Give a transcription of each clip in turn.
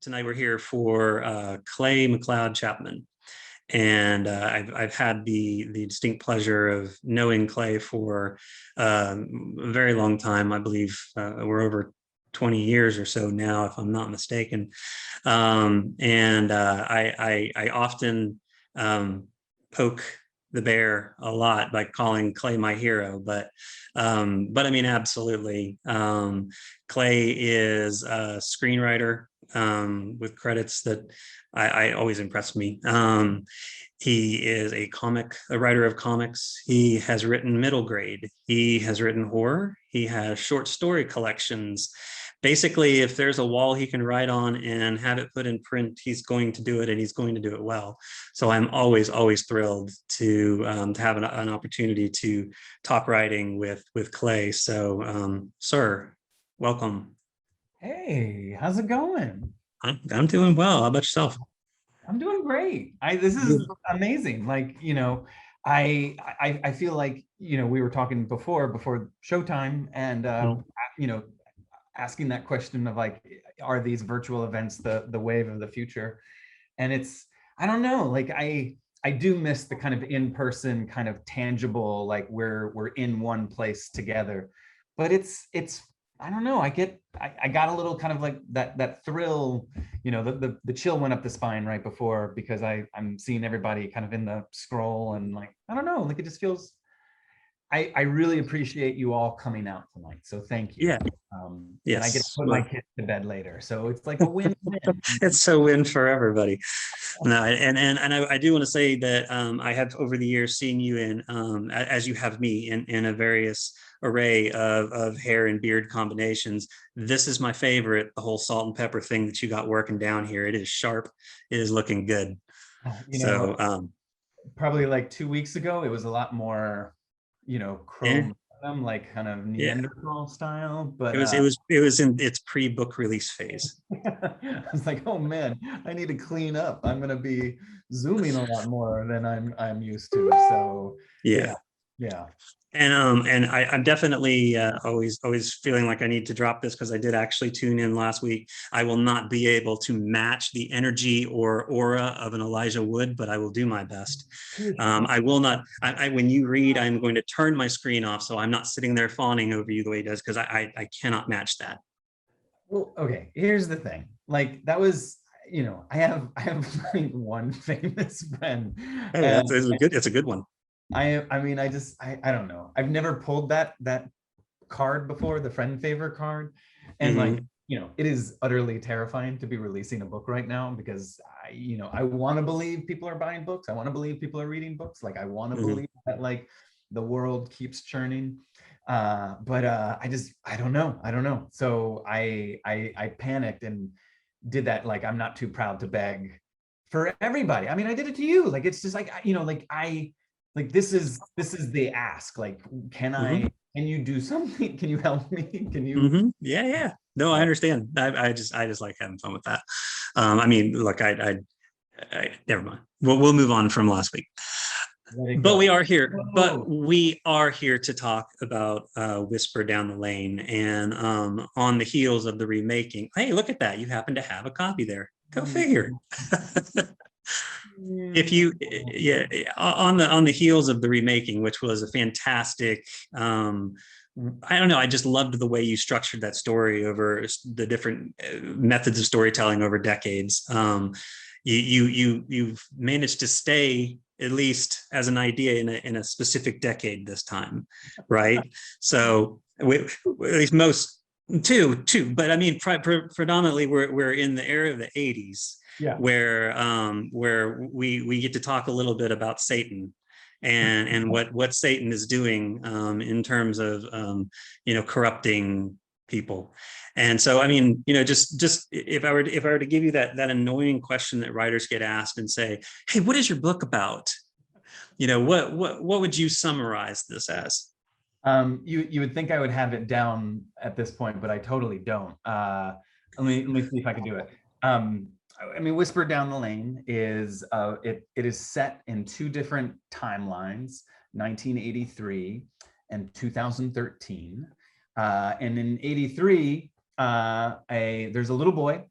tonight we're here for Clay McLeod Chapman. And I've had the distinct pleasure of knowing Clay for a very long time. I believe we're over 20 years or so now, if I'm not mistaken. I often poke the bear a lot by calling Clay my hero, but I mean, absolutely. Clay is a screenwriter with credits that I always impress me. He is a writer of comics. He has written middle grade. He has written horror. He has short story collections. Basically, if there's a wall he can write on and have it put in print, he's going to do it, and he's going to do it well. So I'm always thrilled to have an opportunity to talk writing with Clay. So, sir, welcome. Hey, how's it going? I'm doing well. How about yourself? I'm doing great. This is amazing. Like, I feel like, we were talking before Showtime and you know, asking that question of like, are these virtual events the wave of the future? And I don't know, like I do miss the kind of in-person, kind of tangible, like we're in one place together. But it's I don't know, I got a little kind of like that thrill, the chill went up the spine right before, because I'm seeing everybody kind of in the scroll, and like, I don't know, like it just feels, I really appreciate you all coming out tonight. So thank you. Yeah. And I get to Yes. put my kids to bed later. So it's like a win-win. It's a win for everybody. No, and I do want to say that I have over the years seen you in, as you have me, in a various array of hair and beard combinations. This is my favorite, the whole salt and pepper thing that you got working down here. It is sharp. It is looking good. You know, So probably like 2 weeks ago, it was a lot more, yeah, chrome, like kind of yeah. Neanderthal style. But It was in its pre-book release phase. I was like, oh man, I need to clean up. I'm gonna be zooming a lot more than I'm used to. So Yeah. yeah, yeah. And I'm definitely always feeling like I need to drop this, because I did actually tune in last week. I will not be able to match the energy or aura of an Elijah Wood, but I will do my best. I will not. When you read, I'm going to turn my screen off, so I'm not sitting there fawning over you the way he does, because I cannot match that. Well, okay, here's the thing. Like that was, I have like one famous friend. Hey, And that's a good. It's a good one. I mean, I don't know. I've never pulled that card before, the friend favor card. And like, Mhm. it is utterly terrifying to be releasing a book right now, because I want to believe people are buying books. I want to believe people are reading books. Like I want to Mhm. believe that like the world keeps churning. But I don't know. I don't know. So I panicked and did that. Like, I'm not too proud to beg for everybody. I mean, I did it to you. Like, it's just like, like this is the ask. Like, Mhm. can you do something? Can you help me? Can you? Mhm. Yeah, yeah. No, I uh, understand. I just like having fun with that. I mean, look, never mind. We'll move on from last week. Let it But go. we are here. But Whoa. we are here to talk about Whisper Down the Lane, and on the heels of the remaking. Hey, look at that! You happen to have a copy there. Go figure. If you, yeah, on the heels of the remaking, which was a fantastic. I don't know. I just loved the way you structured that story over the different methods of storytelling over decades. You've managed to stay, at least as an idea, in a specific decade this time, right? So at least most two, but I mean predominantly we're in the era of the 80s, Yeah. where we get to talk a little bit about Satan and what Satan is doing in terms of corrupting people. And so, I mean, just if I were to give you that annoying question that writers get asked and say, "Hey, what is your book about?" What would you summarize this as? You would think I would have it down at this point, but I totally don't. Let me see if I can do it. Um, I mean, Whisper Down the Lane is it is set in two different timelines, 1983 and 2013. And in 83, there's a little boy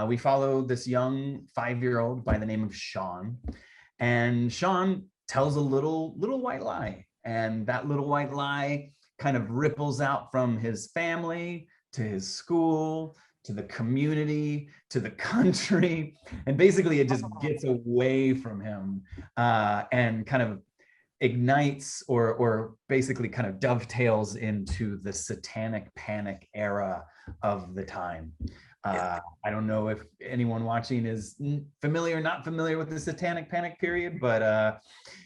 we follow this young 5-year-old by the name of Sean, and Sean tells a little white lie, and that little white lie kind of ripples out from his family to his school to the community to the country, and basically it just gets away from him, and kind of ignites or basically kind of dovetails into the satanic panic era of the time. I don't know if anyone watching is familiar or not familiar with the satanic panic period, but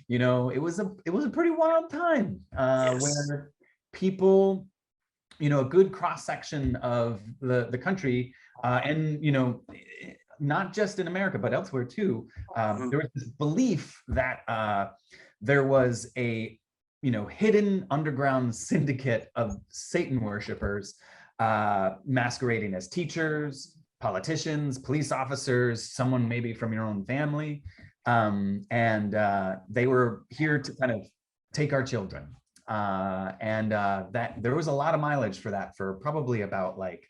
you know, it was a pretty wild time, where people, you know, a good cross section of the country, and you know, not just in America but elsewhere too, there was this belief that there was a, you know, hidden underground syndicate of Satan worshipers, masquerading as teachers, politicians, police officers, someone maybe from your own family, and they were here to kind of take our children, and that there was a lot of mileage for that for probably about like,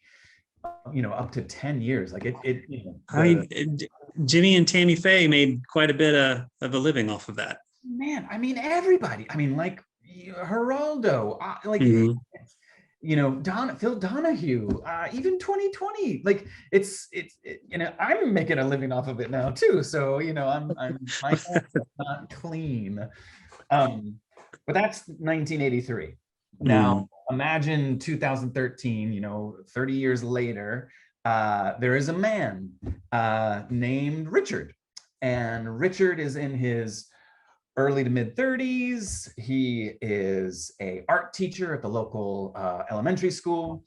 you know, up to 10 years. Like you know, I mean, Jimmy and Tammy Faye made quite a bit of a living off of that. man, I mean, everybody, I mean, like Geraldo, like, Mhm. you know, Phil Donahue, even 2020, like you know, I'm making a living off of it now too. So, you know, I'm my hands are not clean. But that's 1983. Now, imagine 2013, you know, 30 years later, there is a man named Richard. And Richard is in his early to mid 30s. He is a art teacher at the local elementary school.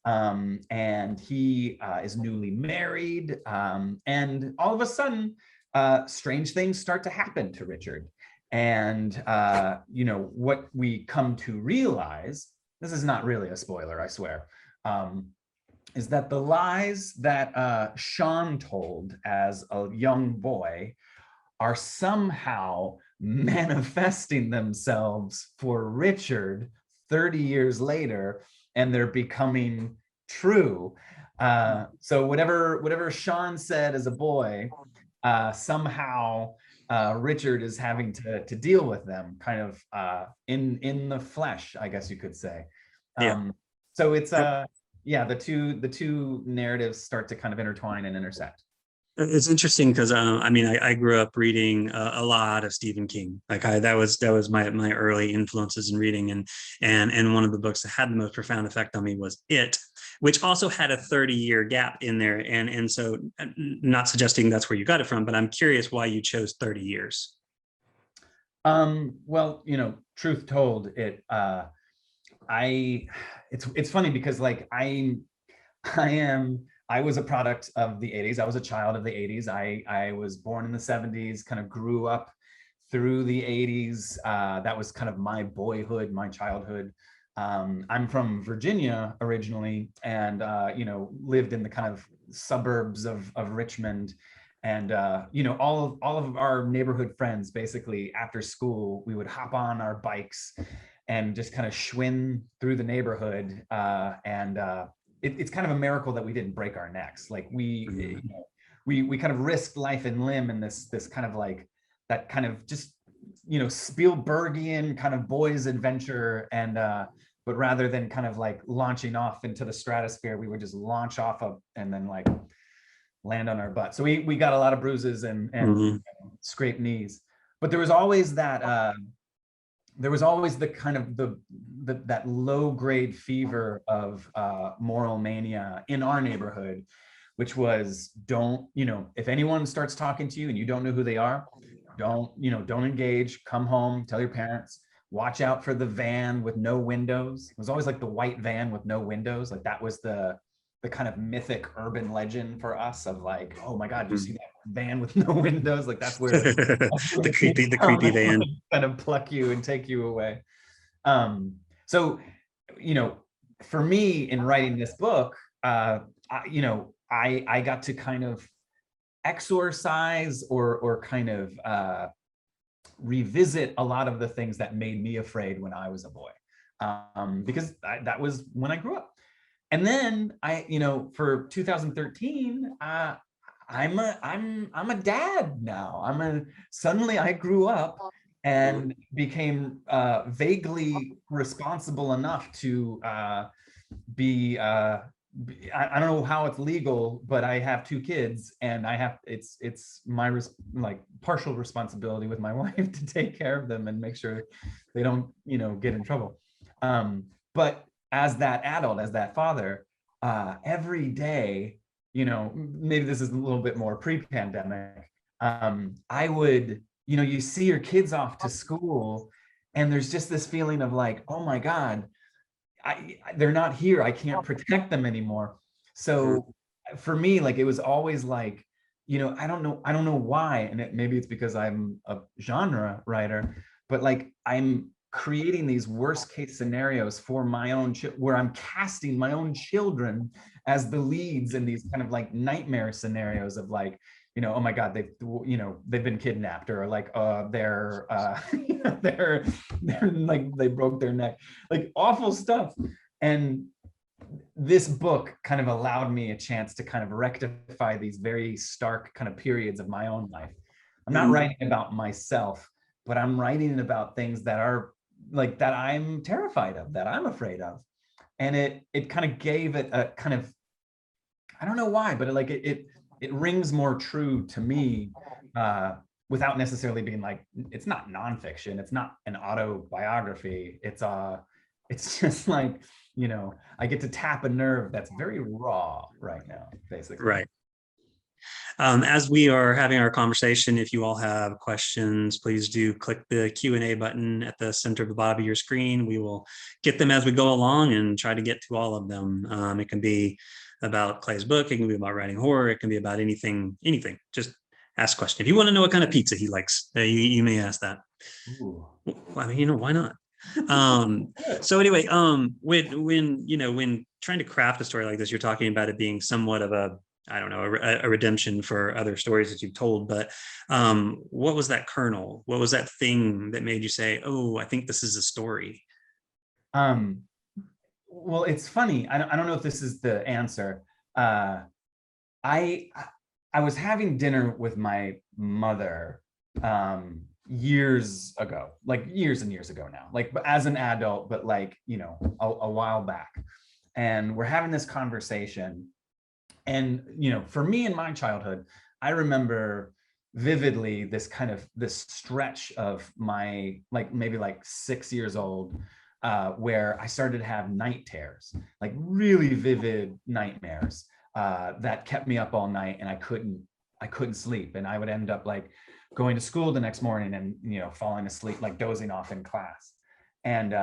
And he is newly married. And all of a sudden, strange things start to happen to Richard. And, you know, what we come to realize, this is not really a spoiler, I swear, is that the lies that Sean told as a young boy are somehow manifesting themselves for Richard 30 years later, and they're becoming true. So whatever Sean said as a boy, somehow Richard is having to deal with them, kind of in the flesh, I guess you could say. So it's yeah, the two narratives start to kind of intertwine and intersect. It's interesting because I mean I grew up reading a lot of Stephen King. Like that was my early influences in reading, and one of the books that had the most profound effect on me was It, which also had a 30-year gap in there, and so not suggesting that's where you got it from, but I'm curious why you chose 30 years. Well, you know, truth told, it's funny because like I was a product of the 80s. I was a child of the 80s. I was born in the 70s, kind of grew up through the 80s. That was kind of my boyhood, my childhood. I'm from Virginia originally, and you know, lived in the kind of suburbs of Richmond. And you know, all of our neighborhood friends, basically after school, we would hop on our bikes and just kind of schwinn through the neighborhood, and it's kind of a miracle that we didn't break our necks. Like you know, we kind of risked life and limb in this kind of like that kind of just, you know, Spielbergian kind of boys adventure. And but rather than kind of like launching off into the stratosphere, we would just launch off of and then like land on our butt. So we got a lot of bruises and scraped knees. But there was always that there was always the kind of that low grade fever of moral mania in our neighborhood, which was, don't, you know, if anyone starts talking to you and you don't know who they are, don't engage, come home, tell your parents, watch out for the van with no windows. It was always like the white van with no windows. Like that was the kind of mythic urban legend for us of like, oh my God, you see that van with no windows? Like that's where the creepy van kind of pluck you and take you away. So, you know, for me in writing this book, you know, I got to kind of exorcise or kind of revisit a lot of the things that made me afraid when I was a boy, because that was when I grew up. And then for 2013, I'm a dad now. Suddenly I grew up and became vaguely responsible enough to be I don't know how it's legal, but I have 2 kids, and it's my partial responsibility with my wife to take care of them and make sure they don't get in trouble. But as that adult, as that father, every day, maybe this is a little bit more pre-pandemic, I would, you see your kids off to school, and there's just this feeling of like, oh my God, they're not here. I can't protect them anymore. So for me, like, it was always like, I don't know why. And maybe it's because I'm a genre writer, but like, I'm creating these worst case scenarios for my own, where I'm casting my own children as the leads in these kind of like nightmare scenarios of like, oh my God, they've been kidnapped, or like, they're like, they broke their neck, like awful stuff. And this book kind of allowed me a chance to kind of rectify these very stark kind of periods of my own life. I'm not writing about myself, but I'm writing about things that are like, that I'm terrified of, that I'm afraid of. And it kind of gave it a kind of, I don't know why, but it rings more true to me, without necessarily being like, it's not nonfiction, it's not an autobiography. It's just like, I get to tap a nerve that's very raw right now, basically. Right. As we are having our conversation, if you all have questions, please do click the Q&A button at the center of the bottom of your screen. We will get them as we go along and try to get to all of them. It can be about Clay's book, it can be about writing horror, it can be about anything. Just ask a question. If you want to know what kind of pizza he likes, you may ask that. Ooh. I mean, why not? So anyway, when trying to craft a story like this, you're talking about it being somewhat of a, I don't know, a redemption for other stories that you've told, but what was that kernel? What was that thing that made you say, oh, I think this is a story? Well, it's funny. I don't know if this is the answer. I was having dinner with my mother years ago, like years and years ago now, like as an adult, but like, a while back. And we're having this conversation. And, for me in my childhood, I remember vividly this stretch of my, like maybe like 6 years old, where I started to have night terrors, like really vivid nightmares, that kept me up all night, and I couldn't sleep. And I would end up like going to school the next morning and, falling asleep, like dozing off in class. And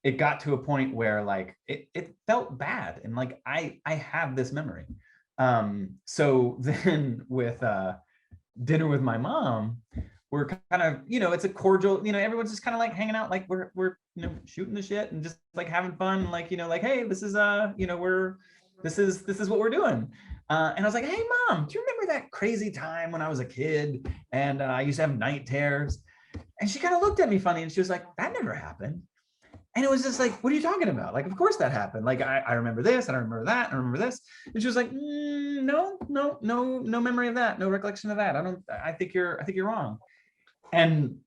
it got to a point where like it felt bad, and like I have this memory. So then with dinner with my mom, we're kind of, it's a cordial, everyone's just kind of like hanging out, like we're shooting the shit and just like having fun, like, like, hey, this is this is what we're doing. And I was like, hey Mom, do you remember that crazy time when I was a kid and I used to have night terrors? And she kind of looked at me funny and she was like, that never happened. And it was just like, what are you talking about? Like, of course that happened. Like, I remember this, and I remember that, and I remember this. And she was like, no memory of that, no recollection of that. I think you're wrong. And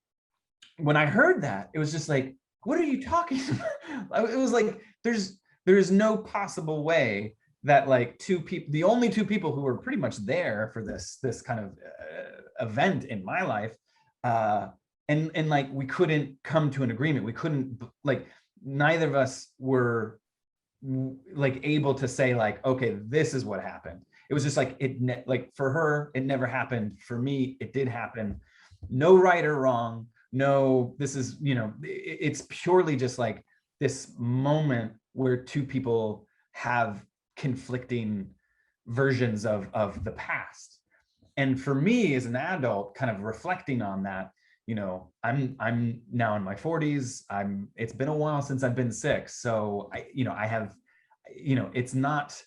when I heard that, it was just like, what are you talking about? It was like, there's no possible way that like the only 2 people who were pretty much there for this kind of event in my life, and like, we couldn't come to an agreement. We couldn't, like, neither of us were like able to say like, okay, this is what happened. It was just like, like for her, it never happened. For me, it did happen. No right or wrong. No, this is, it's purely just like this moment where 2 people have conflicting versions of the past. And for me as an adult, kind of reflecting on that, I'm now in my 40s. It's been a while since I've been sick. So I have, it's not,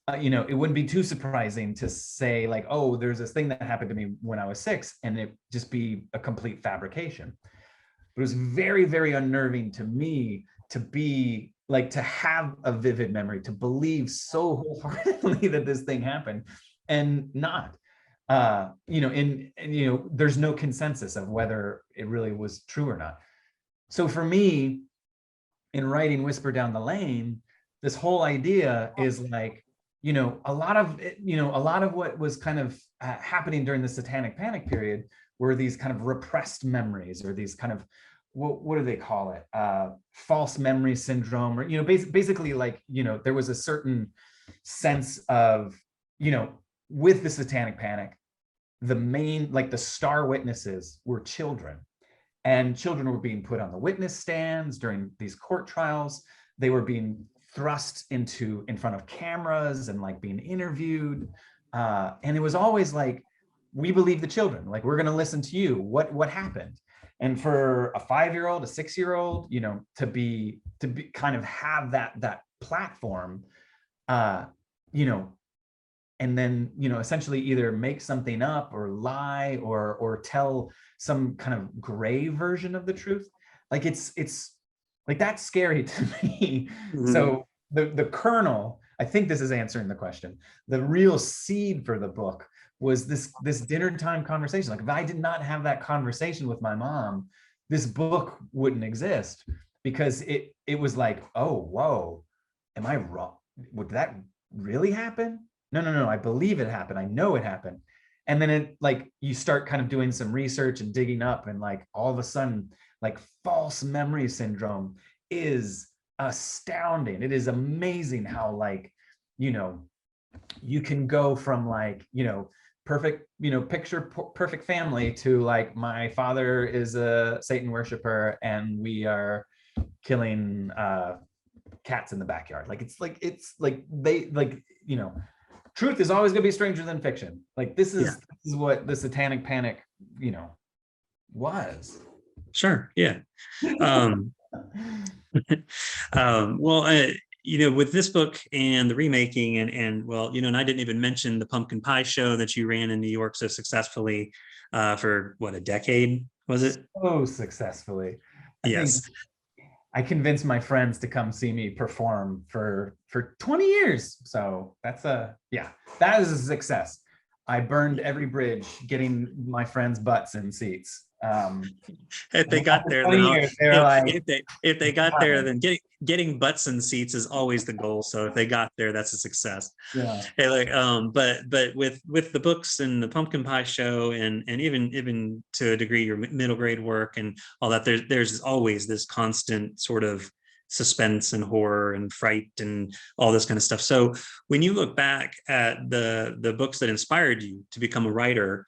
it wouldn't be too surprising to say like, oh, there's this thing that happened to me when I was 6, and it just be a complete fabrication. But it was very, very unnerving to me to be like to have a vivid memory, to believe so wholeheartedly that this thing happened and not, there's no consensus of whether it really was true or not. So for me, in writing Whisper Down the Lane, this whole idea is like, a lot of what was kind of happening during the Satanic Panic period were these kind of repressed memories, or these kind of, what do they call it? False memory syndrome, or, basically like, there was a certain sense of, with the Satanic Panic, the main, like the star witnesses were children. And children were being put on the witness stands during these court trials. They were being thrust in front of cameras and like being interviewed. And it was always like, we believe the children, like, we're going to listen to you. What happened? And for a 5-year-old, a 6-year-old, to be kind of have that platform, and then, essentially either make something up or lie or tell some kind of gray version of the truth. Like it's like, that's scary to me. Mm-hmm. So the kernel, I think this is answering the question. The real seed for the book was this dinner time conversation. Like, if I did not have that conversation with my mom, this book wouldn't exist, because it was like, oh, whoa, am I wrong? Would that really happen? No, I believe it happened. I know it happened. And then it, like, you start kind of doing some research and digging up, and like all of a sudden, like, false memory syndrome is astounding. It is amazing how, like, you can go from like, perfect, picture perfect family to like, my father is a Satan worshiper and we are killing cats in the backyard. Like, it's like they, like, truth is always going to be stranger than fiction. Like, this is what the Satanic Panic, was. Sure. Yeah. Well, with this book and the remaking and well, and I didn't even mention the pumpkin pie show that you ran in New York so successfully for what, a decade, was it? So successfully. Yes. I convinced my friends to come see me perform for 20 years. So that is a success. I burned every bridge getting my friends' butts in seats. If they got there, then if they got there, then getting butts in seats is always the goal. So if they got there, that's a success. Yeah. But with the books and the pumpkin pie show and even to a degree your middle grade work and all that, there's always this constant sort of suspense and horror and fright and all this kind of stuff. So when you look back at the books that inspired you to become a writer,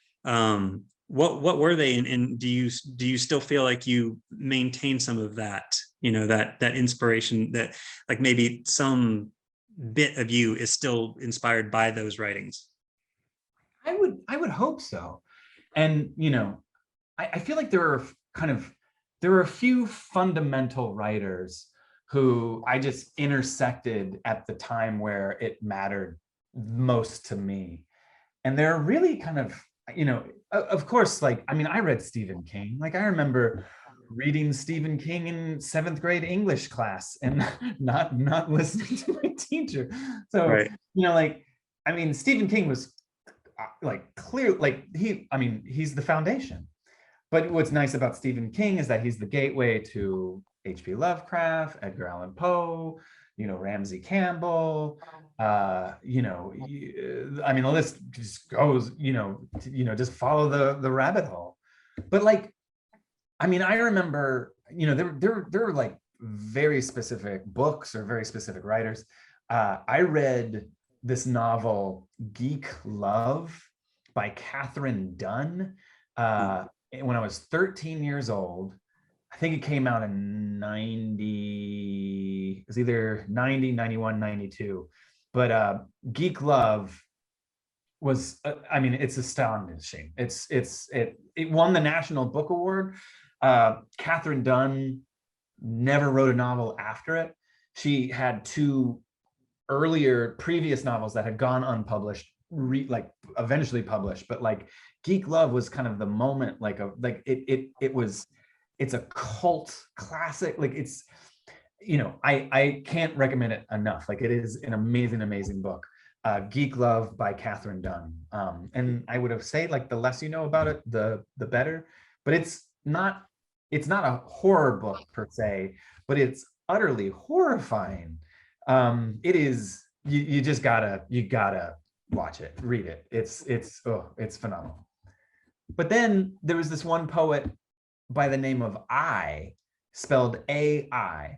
what were they, and do you still feel like you maintain some of that, that inspiration, that like maybe some bit of you is still inspired by those writings? I would hope so. And I feel like there are a few fundamental writers who I just intersected at the time where it mattered most to me. And they're really kind of, of course, like, I mean, I read Stephen King. Like, I remember reading Stephen King in 7th grade English class and not listening to my teacher. So, right. Like, I mean, Stephen King was like clear, like he's the foundation. But what's nice about Stephen King is that he's the gateway to H.P. Lovecraft, Edgar Allan Poe, Ramsey Campbell, I mean, the list just goes, just follow the rabbit hole. But like, I mean, I remember, there were like very specific books or very specific writers. I read this novel, Geek Love, by Catherine Dunn, when I was 13 years old. I think it came out in 90, it was either 90, 91, 92. But Geek Love was, I mean, it's astonishing. It won the National Book Award. Catherine Dunn never wrote a novel after it. She had 2 previous novels that had gone unpublished, eventually published. But like, Geek Love was kind of the moment, it's a cult classic. Like, I can't recommend it enough. Like, it is an amazing, amazing book. Geek Love by Catherine Dunn. And I would have said, like, the less you know about it, the better. But it's not a horror book per se, but it's utterly horrifying. It is, you just gotta watch it, read it. It's phenomenal. But then there was this one poet by the name of spelled AI.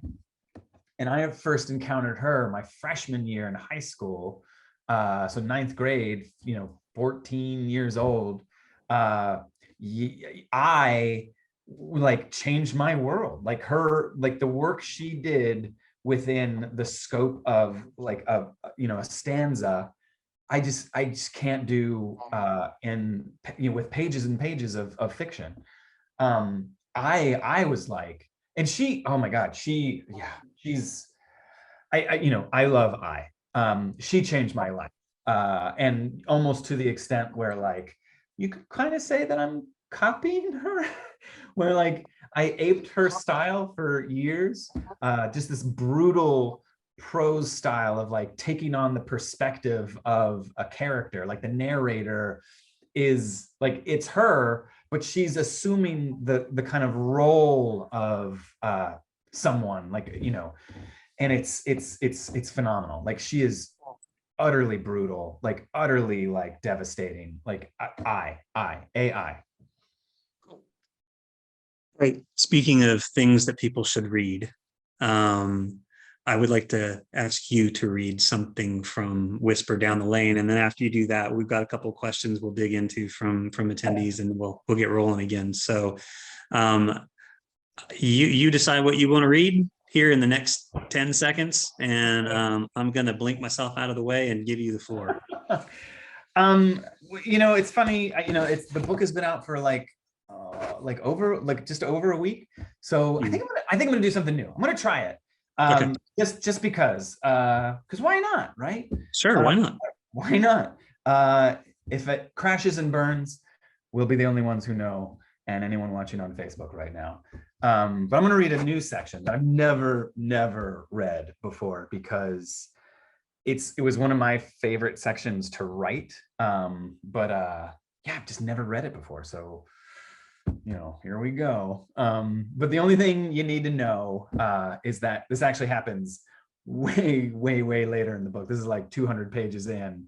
And I have first encountered her my freshman year in high school. So ninth grade, 14 years old. I like changed my world. Like the work she did within the scope of like a stanza. I just can't do with pages and pages of fiction. I was like, and she, oh my God, she's, I love she changed my life. And almost to the extent where, like, you could kind of say that I'm copying her, where like I aped her style for years, just this brutal prose style of like taking on the perspective of a character. Like the narrator is like, it's her, but she's assuming the kind of role of someone, like, and it's phenomenal. Like, she is utterly brutal, like utterly like devastating. Like AI. Right. Speaking of things that people should read, I would like to ask you to read something from Whisper Down the Lane, and then after you do that, we've got a couple of questions we'll dig into from attendees, and we'll get rolling again. So, you decide what you want to read here in the next 10 seconds, and I'm going to blink myself out of the way and give you the floor. It's funny. The book has been out for just over a week. So I think I'm gonna do something new. I'm gonna try it. Okay. Just because why not, right? Sure, why not? Why not? If it crashes and burns, we'll be the only ones who know, and anyone watching on Facebook right now. But I'm gonna read a new section that I've never read before, because it was one of my favorite sections to write. But I've just never read it before. So, here we go. But the only thing you need to know is that this actually happens way later in the book. This is like 200 pages in.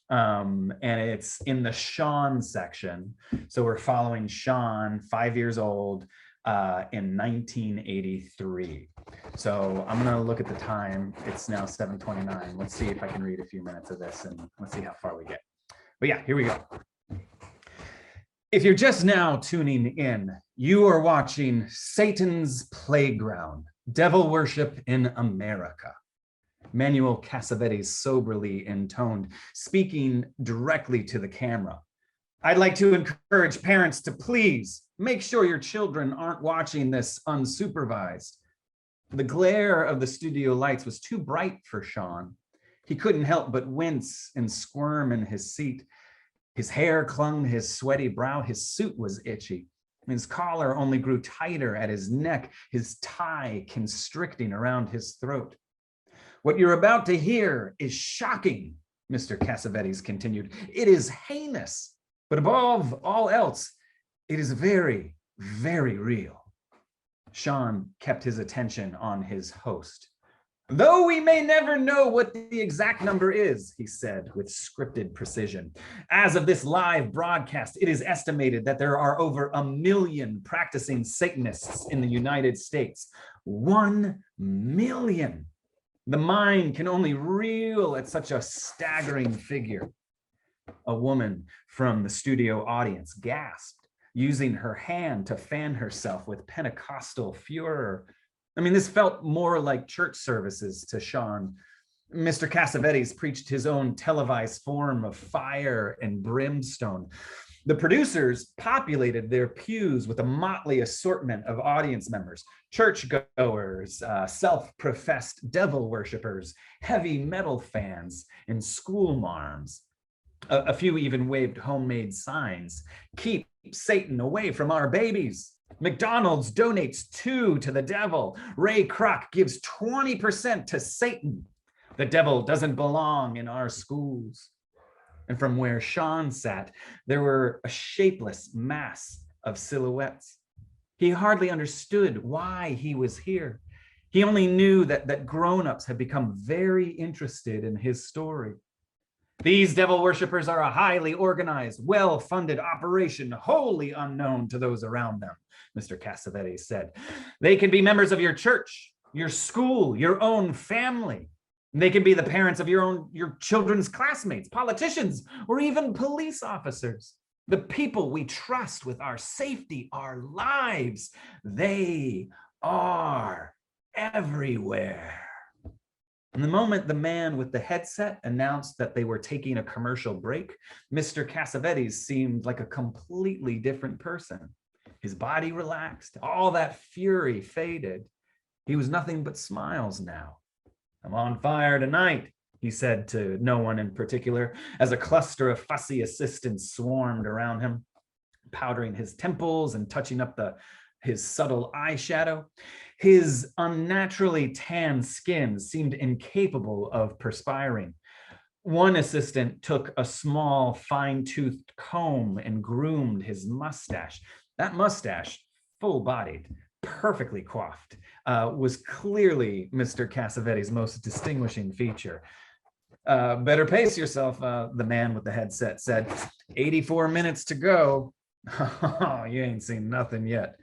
And it's in the Sean section. So we're following Sean, 5 years old, in 1983. So I'm gonna look at the time. It's now 7:29. Let's see if I can read a few minutes of this, and let's see how far we get. But yeah, here we go. If you're just now tuning in, you are watching Satan's Playground, Devil Worship in America. Manuel Cassavetes soberly intoned, speaking directly to the camera. I'd like to encourage parents to please make sure your children aren't watching this unsupervised. The glare of the studio lights was too bright for Sean. He couldn't help but wince and squirm in his seat. His hair clung to his sweaty brow. His suit was itchy. His collar only grew tighter at his neck, his tie constricting around his throat. What you're about to hear is shocking, Mr. Cassavetes continued. It is heinous, but above all else, it is very, very real. Sean kept his attention on his host. Though we may never know what the exact number is, he said with scripted precision. As of this live broadcast, it is estimated that there are over 1 million practicing Satanists in the United States. 1 million. The mind can only reel at such a staggering figure. A woman from the studio audience gasped, using her hand to fan herself with Pentecostal furor. I mean, this felt more like church services to Sean. Mr. Cassavetes preached his own televised form of fire and brimstone. The producers populated their pews with a motley assortment of audience members, churchgoers, self-professed devil worshippers, heavy metal fans, and school marms. A few even waved homemade signs. Keep Satan away from our babies, McDonald's donates 2 to the devil. Ray Kroc gives 20% to Satan. The devil doesn't belong in our schools. And from where Sean sat, there were a shapeless mass of silhouettes. He hardly understood why he was here. He only knew that grown-ups had become very interested in his story. These devil worshippers are a highly organized, well-funded operation, wholly unknown to those around them, Mr. Cassavetes said. They can be members of your church, your school, your own family. They can be the parents of your children's classmates, politicians, or even police officers. The people we trust with our safety, our lives, they are everywhere. And the moment the man with the headset announced that they were taking a commercial break, Mr. Cassavetes seemed like a completely different person. His body relaxed, all that fury faded. He was nothing but smiles now. I'm on fire tonight, he said to no one in particular, as a cluster of fussy assistants swarmed around him, powdering his temples and touching up his subtle eyeshadow. His unnaturally tan skin seemed incapable of perspiring. One assistant took a small, fine-toothed comb and groomed his mustache. That mustache, full-bodied, perfectly coiffed, was clearly Mr. Cassavetes' most distinguishing feature. Better pace yourself, the man with the headset said. 84 minutes to go. Oh, you ain't seen nothing yet.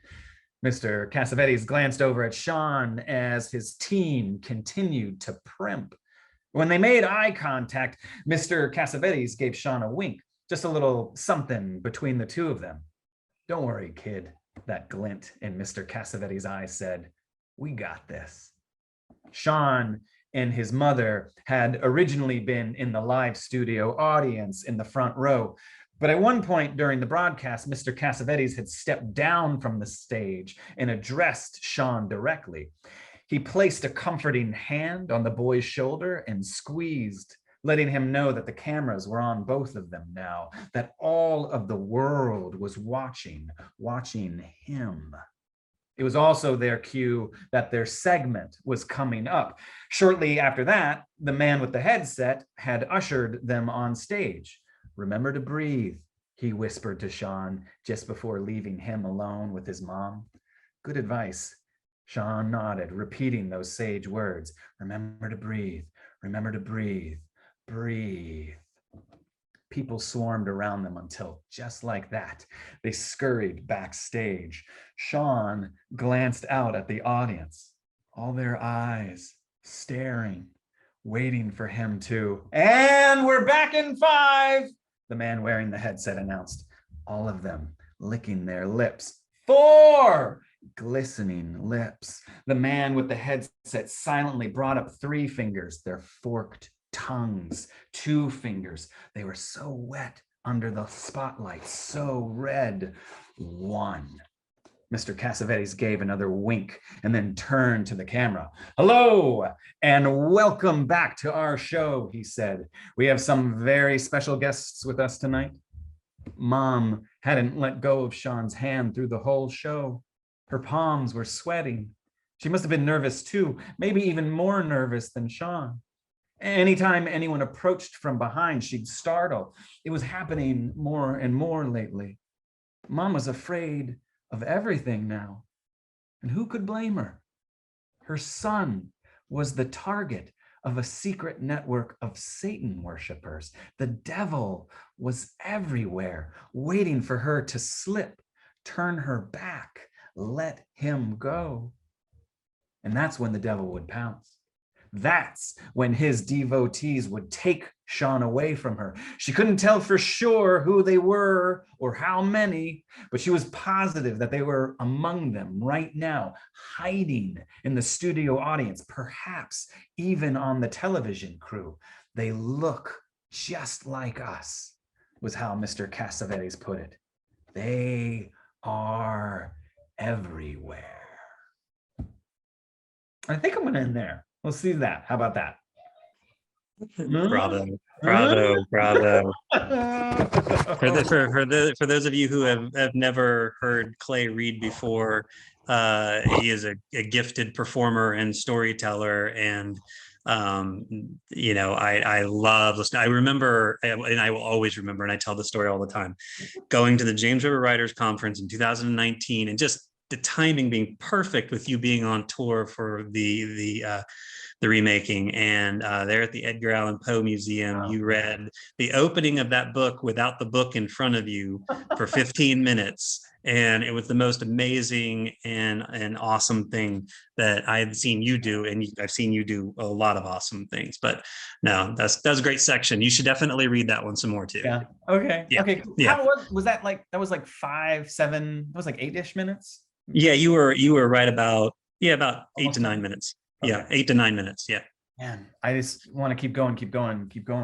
Mr. Cassavetes glanced over at Sean as his team continued to primp. When they made eye contact, Mr. Cassavetes gave Sean a wink, just a little something between the two of them. Don't worry, kid, that glint in Mr. Cassavetes' eye said. We got this. Sean and his mother had originally been in the live studio audience in the front row. But at one point during the broadcast, Mr. Cassavetes had stepped down from the stage and addressed Sean directly. He placed a comforting hand on the boy's shoulder and squeezed, letting him know that the cameras were on both of them now, that all of the world was watching him. It was also their cue that their segment was coming up. Shortly after that, the man with the headset had ushered them on stage. Remember to breathe, he whispered to Sean just before leaving him alone with his mom. Good advice. Sean nodded, repeating those sage words. Remember to breathe, remember to breathe, breathe. People swarmed around them until, just like that, they scurried backstage. Sean glanced out at the audience, all their eyes staring, waiting for him to, and we're back in 5, the man wearing the headset announced, all of them licking their lips. 4 glistening lips. The man with the headset silently brought up 3 fingers, their forked tongues, 2 fingers. They were so wet under the spotlight, so red. 1. Mr. Cassavetes gave another wink and then turned to the camera. Hello, and welcome back to our show, he said. We have some very special guests with us tonight. Mom hadn't let go of Sean's hand through the whole show. Her palms were sweating. She must have been nervous too, maybe even more nervous than Sean. Anytime anyone approached from behind, she'd startle. It was happening more and more lately. Mom was afraid of everything now. And who could blame her? Her son was the target of a secret network of Satan worshipers. The devil was everywhere, waiting for her to slip, turn her back, let him go. And that's when the devil would pounce. That's when his devotees would take Sean away from her. She couldn't tell for sure who they were or how many, but she was positive that they were among them right now, hiding in the studio audience, perhaps even on the television crew. They look just like us, was how Mr. Cassavetes put it. They are everywhere. I think I'm going to end there. We'll see that. How about that? Bravo, bravo, bravo. For those of you who have never heard Clay read before, he is a gifted performer and storyteller, and I love listening. I remember, and I will always remember, and I tell the story all the time, going to the James River Writers Conference in 2019, and just the timing being perfect with you being on tour for the remaking. And there at the Edgar Allan Poe Museum, you read the opening of that book without the book in front of you for 15 minutes. And it was the most amazing and awesome thing that I had seen you do. And I've seen you do a lot of awesome things. But no, that's a great section. You should definitely read that one some more too. Yeah. Okay. Yeah. Okay. Yeah. How was that like? That was like 5, 7. That was like 8-ish minutes. Yeah, you were right about about 8 to 9 minutes. Okay. Yeah, 8 to 9 minutes. Yeah. Man, I just want to keep going.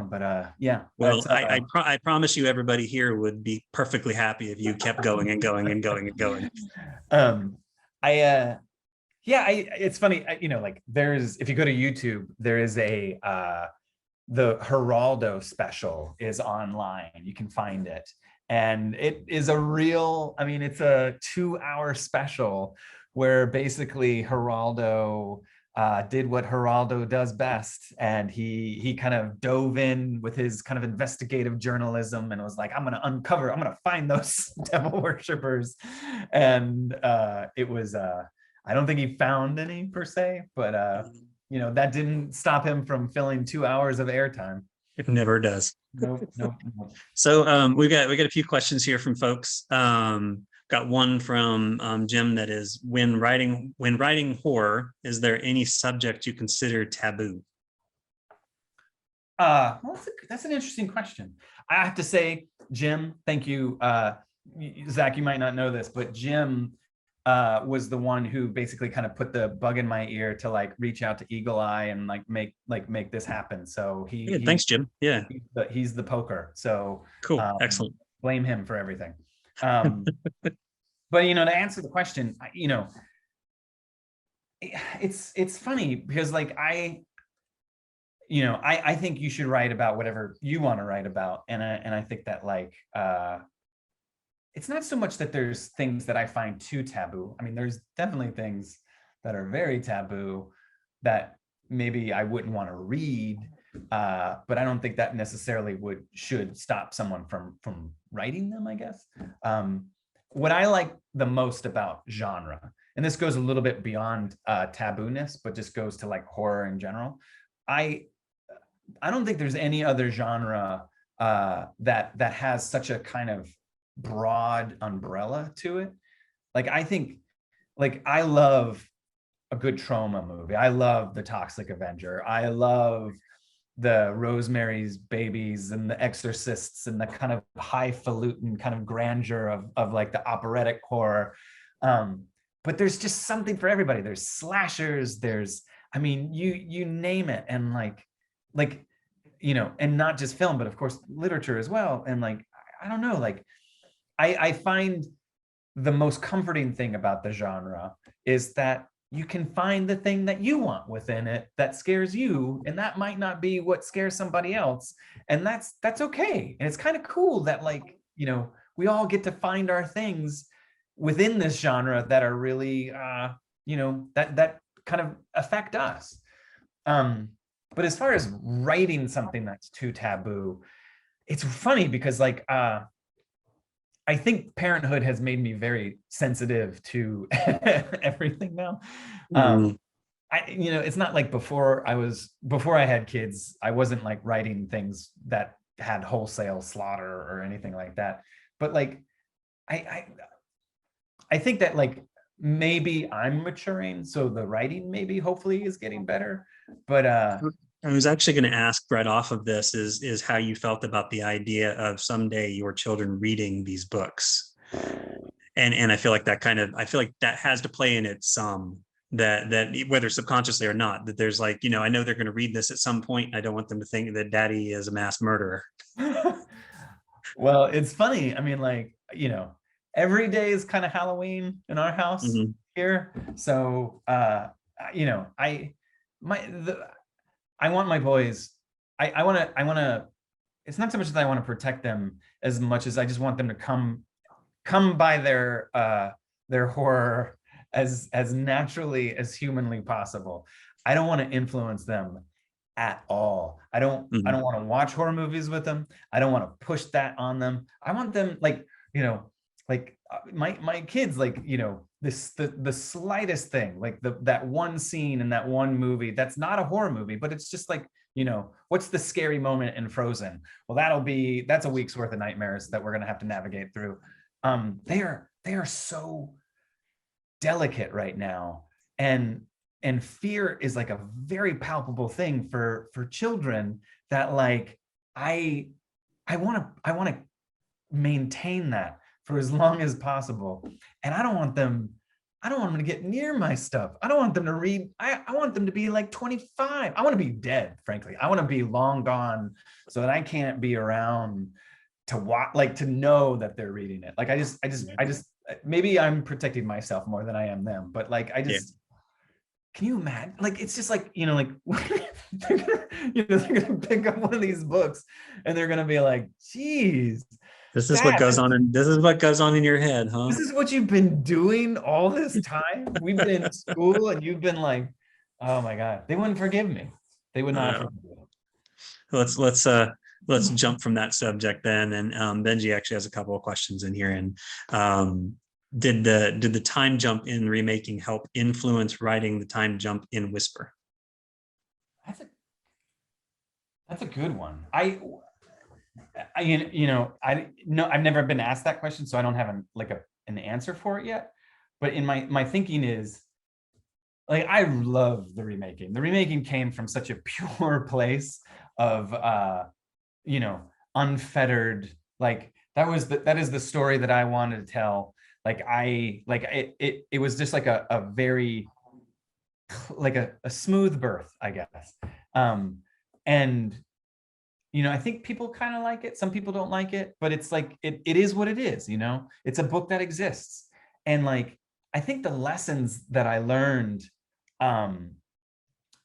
But yeah. Well, I promise you, everybody here would be perfectly happy if you kept going and going and going and going. It's funny. Like there's, if you go to YouTube, there is the Geraldo special is online. You can find it, and it is a real. I mean, it's a 2-hour special where basically Geraldo did what Geraldo does best, and he kind of dove in with his kind of investigative journalism and was like, I'm going to find those devil worshippers. And it was I don't think he found any per se, but that didn't stop him from filling 2 hours of airtime. It never does. Nope. So we got a few questions here from folks. Got one from Jim that is, when writing horror, is there any subject you consider taboo? Well, that's an interesting question. I have to say, Jim, thank you. Zach, you might not know this, but Jim was the one who basically kind of put the bug in my ear to like reach out to Eagle Eye and make this happen. So thanks, Jim. Yeah, he's the poker. So cool, excellent. Blame him for everything. But to answer the question, it's funny because like I think you should write about whatever you want to write about, and I think that like it's not so much that there's things that I find too taboo. I mean, there's definitely things that are very taboo that maybe I wouldn't want to read, but I don't think that necessarily should stop someone from writing them, I guess. What I like the most about genre, and this goes a little bit beyond tabooness, but just goes to like horror in general. I don't think there's any other genre that has such a kind of broad umbrella to it. Like I think, like I love a good trauma movie. I love The Toxic Avenger. I love the Rosemary's Babies and The Exorcists and the kind of highfalutin kind of grandeur of like the operatic horror. But there's just something for everybody. There's slashers. There's, I mean, you name it. And like, and not just film, but of course literature as well. And like, I don't know, like I find the most comforting thing about the genre is that you can find the thing that you want within it that scares you, and that might not be what scares somebody else, and that's okay. And it's kind of cool that like we all get to find our things within this genre that are really that kind of affect us. But as far as writing something that's too taboo, it's funny because like I think parenthood has made me very sensitive to everything now. It's not like before I had kids, I wasn't like writing things that had wholesale slaughter or anything like that. But like, I think that like maybe I'm maturing, so the writing maybe hopefully is getting better. But I was actually going to ask right off of this is how you felt about the idea of someday your children reading these books. And I feel like that has to play in it some, that whether subconsciously or not, that there's like, I know they're going to read this at some point. I don't want them to think that daddy is a mass murderer. Well, it's funny. I mean, like, every day is kind of Halloween in our house here. So, I want my boys, I want to, it's not so much that I want to protect them as much as I just want them to come by their horror as naturally as humanly possible. I don't want to influence them at all. I don't Mhm. want to watch horror movies with them. I don't want to push that on them. I want them, like, like my kids, like, this the slightest thing, like that one scene in that one movie that's not a horror movie, but it's just like, what's the scary moment in Frozen? Well, that's a week's worth of nightmares that we're gonna have to navigate through. They are so delicate right now, and fear is like a very palpable thing for children, that like I I want to maintain that for as long as possible. And I don't want them to get near my stuff. I don't want them to read. I want them to be like 25. I want to be dead, frankly. I want to be long gone so that I can't be around to watch, like, to know that they're reading it. Like, I just, maybe I'm protecting myself more than I am them, but like, I Yeah. just, can you imagine? Like, it's just like, like, they're gonna, they're gonna pick up one of these books and they're gonna be like, geez, This is what Dad, goes on in your head, huh? this is what you've been doing all this time. We've been in school and you've been like, oh my God, they wouldn't forgive me. They would not Uh, forgive me. let's jump from that subject then. And Benji actually has a couple of questions in here. And did the time jump in remaking help influence writing the time jump in Whisper? That's a that's a good one. I've never been asked that question, so I don't have an answer for it yet. But in my thinking is, like, I love the remaking. The remaking came from such a pure place of unfettered, like, that is the story that I wanted to tell. Like, it was just like a very, like a smooth birth, I guess. And I think people kind of like it. Some people don't like it, but it's like, it is what it is. It's a book that exists. And like, I think the lessons that I learned, at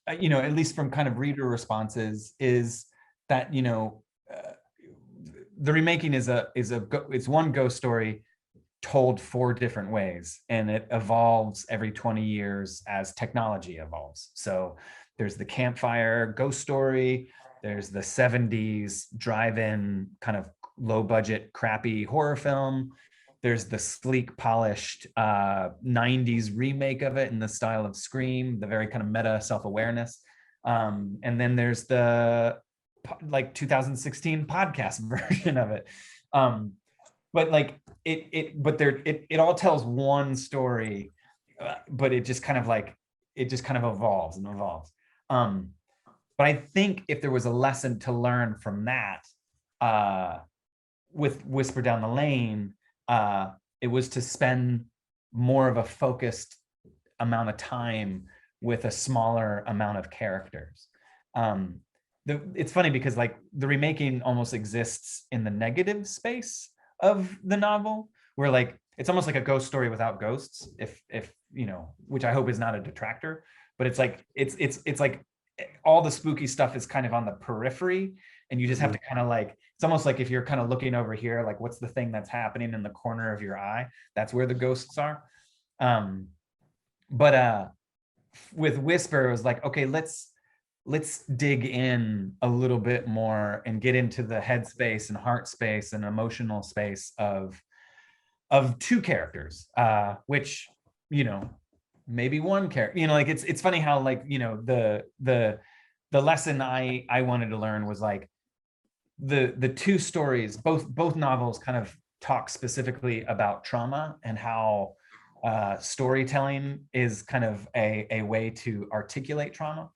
least from kind of reader responses, is that, the remaking it's one ghost story told 4 different ways, and it evolves every 20 years as technology evolves. So there's the campfire ghost story, there's the 70s drive-in kind of low budget crappy horror film, there's the sleek polished 90s remake of it in the style of Scream, the very kind of meta self-awareness, and then there's the like 2016 podcast version of it. But like it all tells one story, but it just kind of evolves and evolves. But I think if there was a lesson to learn from that, with Whisper Down the Lane, it was to spend more of a focused amount of time with a smaller amount of characters. It's funny because like the remaking almost exists in the negative space of the novel, where like it's almost like a ghost story without ghosts, if which I hope is not a detractor, but it's like it's like all the spooky stuff is kind of on the periphery, and you just have to kind of like, it's almost like if you're kind of looking over here, like what's the thing that's happening in the corner of your eye, that's where the ghosts are. But with Whisper, it was like, okay, let's dig in a little bit more and get into the headspace and heart space and emotional space of 2 characters, which maybe one character, like it's funny how like the lesson I wanted to learn was like the 2 stories, both novels kind of talk specifically about trauma and how storytelling is kind of a way to articulate trauma.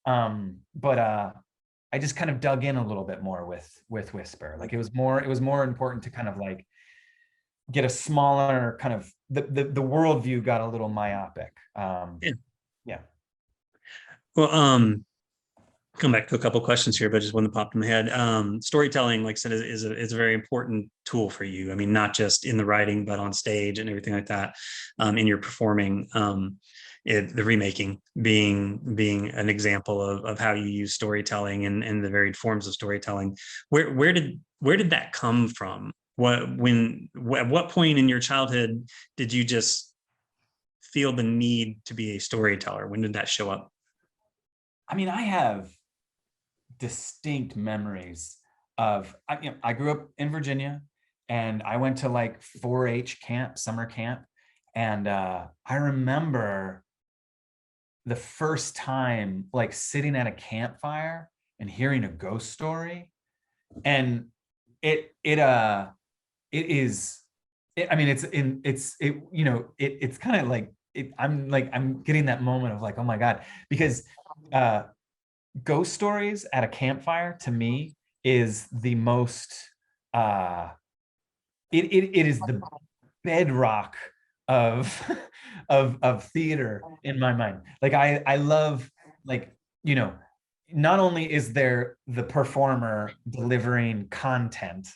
But I just kind of dug in a little bit more with Whisper. Like it was more important to kind of like get a smaller kind of, the worldview got a little myopic. Yeah. Yeah. Well, come back to a couple questions here, but just one that popped in my head. Storytelling, like I said, is a very important tool for you. I mean, not just in the writing, but on stage and everything like that, in your performing. the remaking being an example of how you use storytelling and the varied forms of storytelling. Where did that come from? At what point in your childhood did you just feel the need to be a storyteller? When did that show up? I mean, I have distinct memories of, I grew up in Virginia, and I went to like 4-H camp, summer camp. And I remember the first time like sitting at a campfire and hearing a ghost story. And it is, I mean, it's kind of like, I'm getting that moment of like, oh my God, because ghost stories at a campfire to me is the most, it is the bedrock of of theater in my mind. Like I love, like, not only is there the performer delivering content,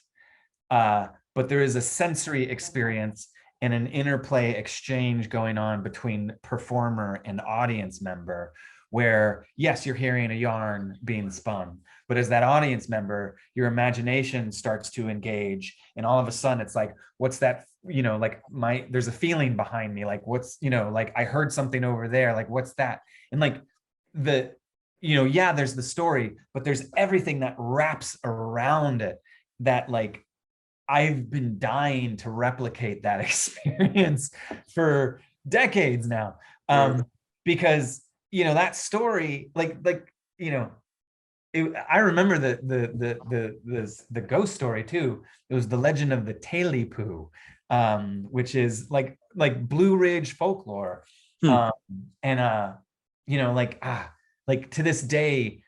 but there is a sensory experience and an interplay exchange going on between performer and audience member, where yes, you're hearing a yarn being spun, but as that audience member, your imagination starts to engage, and all of a sudden it's like, what's that, like there's a feeling behind me, like what's, like I heard something over there, like what's that? And like the, yeah, there's the story, but there's everything that wraps around it that, like, I've been dying to replicate that experience for decades now. Because, that story, I remember the ghost story too. It was the legend of the Tailypoo, which is like Blue Ridge folklore. And like to this day,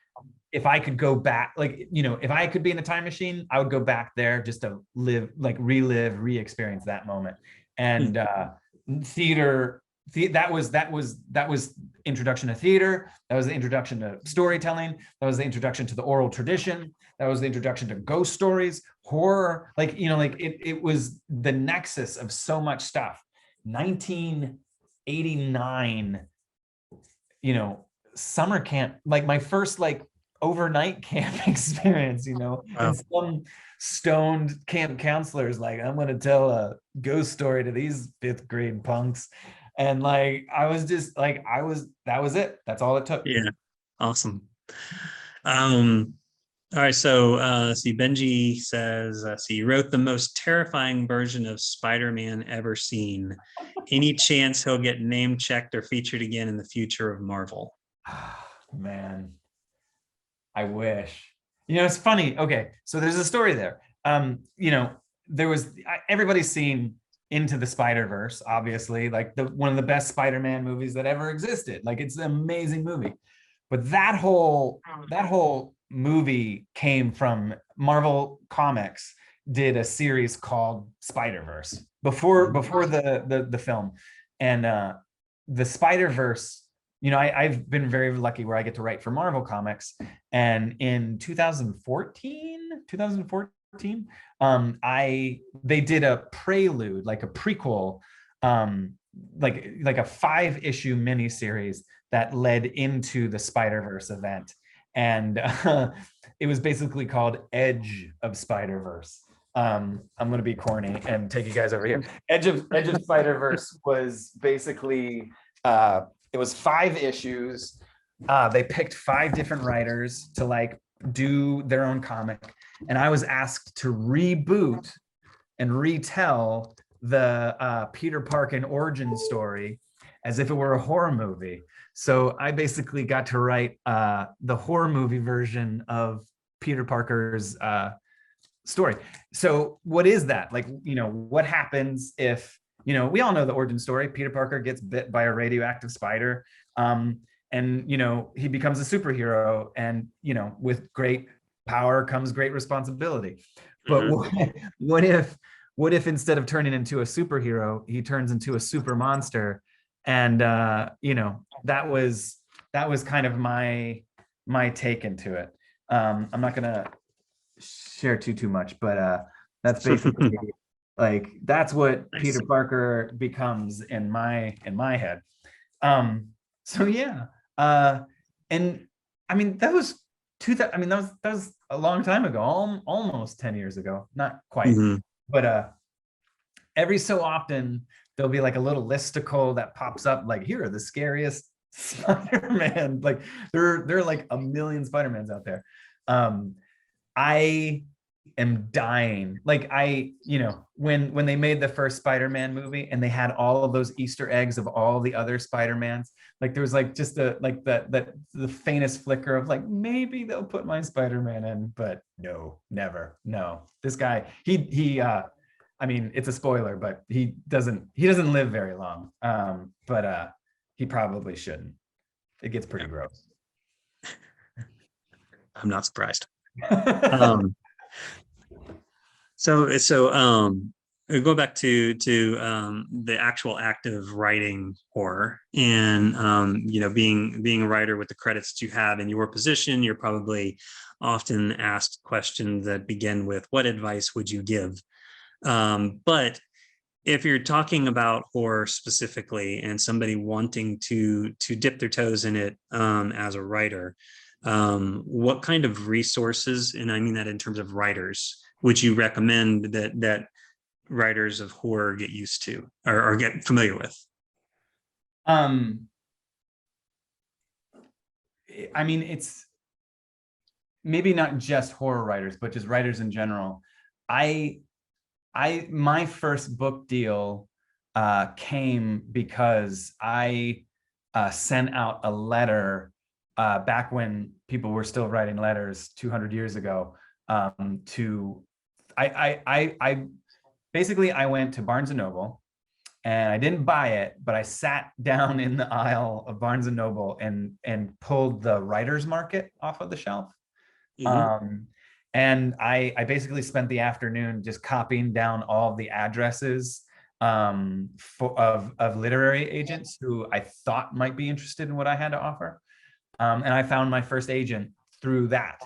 if I could go back, if I could be in a time machine, I would go back there just to relive, re-experience that moment. And theater, that was introduction to theater. That was the introduction to storytelling. That was the introduction to the oral tradition. That was the introduction to ghost stories, horror. It was the nexus of so much stuff. 1989, summer camp, like my first overnight camp experience, Wow. And some stoned camp counselors like, I'm going to tell a ghost story to these 5th grade punks. And I was just like, that was it. That's all it took. Yeah. Awesome. All right. So see, Benji says, so you wrote the most terrifying version of Spider-Man ever seen. Any chance he'll get name checked or featured again in the future of Marvel? Man, I wish. It's funny. Okay, so there's a story there. There was, everybody's seen Into the Spider-Verse, obviously, like one of the best Spider-Man movies that ever existed. Like, it's an amazing movie. But that whole movie came from Marvel Comics. Did a series called Spider-Verse before the film, and the Spider-Verse. I've been very lucky where I get to write for Marvel Comics, and in 2014, they did a prelude, like a prequel, like a 5-issue miniseries that led into the Spider-Verse event, and it was basically called Edge of Spider-Verse. I'm going to be corny and take you guys over here. Edge of Spider-Verse was basically, it was 5 issues. They picked 5 different writers to do their own comic, and I was asked to reboot and retell the Peter Parker origin story as if it were a horror movie. So I basically got to write the horror movie version of Peter Parker's story. So what is that? What happens if, we all know the origin story. Peter Parker gets bit by a radioactive spider, and, he becomes a superhero, and, with great power comes great responsibility. But what if instead of turning into a superhero, he turns into a super monster? And, that was kind of my take into it. I'm not going to share too much, but that's basically that's what Nice. Peter Parker becomes in my head. So yeah, and I mean that was that was a long time ago, almost 10 years ago, not quite, Mm-hmm. but every so often there'll be like a little listicle that pops up, like here are the scariest Spider-Man. Like there are like a million Spider-Mans out there. I am dying. Like when they made the first Spider-Man movie and they had all of those Easter eggs of all the other Spider-Mans, like there was like just the faintest flicker of like maybe they'll put my Spider-Man in, but no, never. No. This guy, he I mean, it's a spoiler, but he doesn't live very long. But he probably shouldn't. It gets pretty gross. I'm not surprised. Um, so go back to the actual act of writing horror, and being a writer with the credits that you have in your position, you're probably often asked questions that begin with, "What advice would you give?" But if you're talking about horror specifically and somebody wanting to dip their toes in it as a writer, what kind of resources, and I mean that in terms of writers, would you recommend that writers of horror get used to or get familiar with? Um, I mean, it's maybe not just horror writers, but just writers in general. I my first book deal came because I sent out a letter back when people were still writing letters 200 years ago to I basically I went to Barnes and Noble and I didn't buy it, but I sat down in the aisle of Barnes and Noble and pulled the writer's market off of the shelf. Mm-hmm. And I basically spent the afternoon just copying down all the addresses of literary agents who I thought might be interested in what I had to offer. And I found my first agent through that.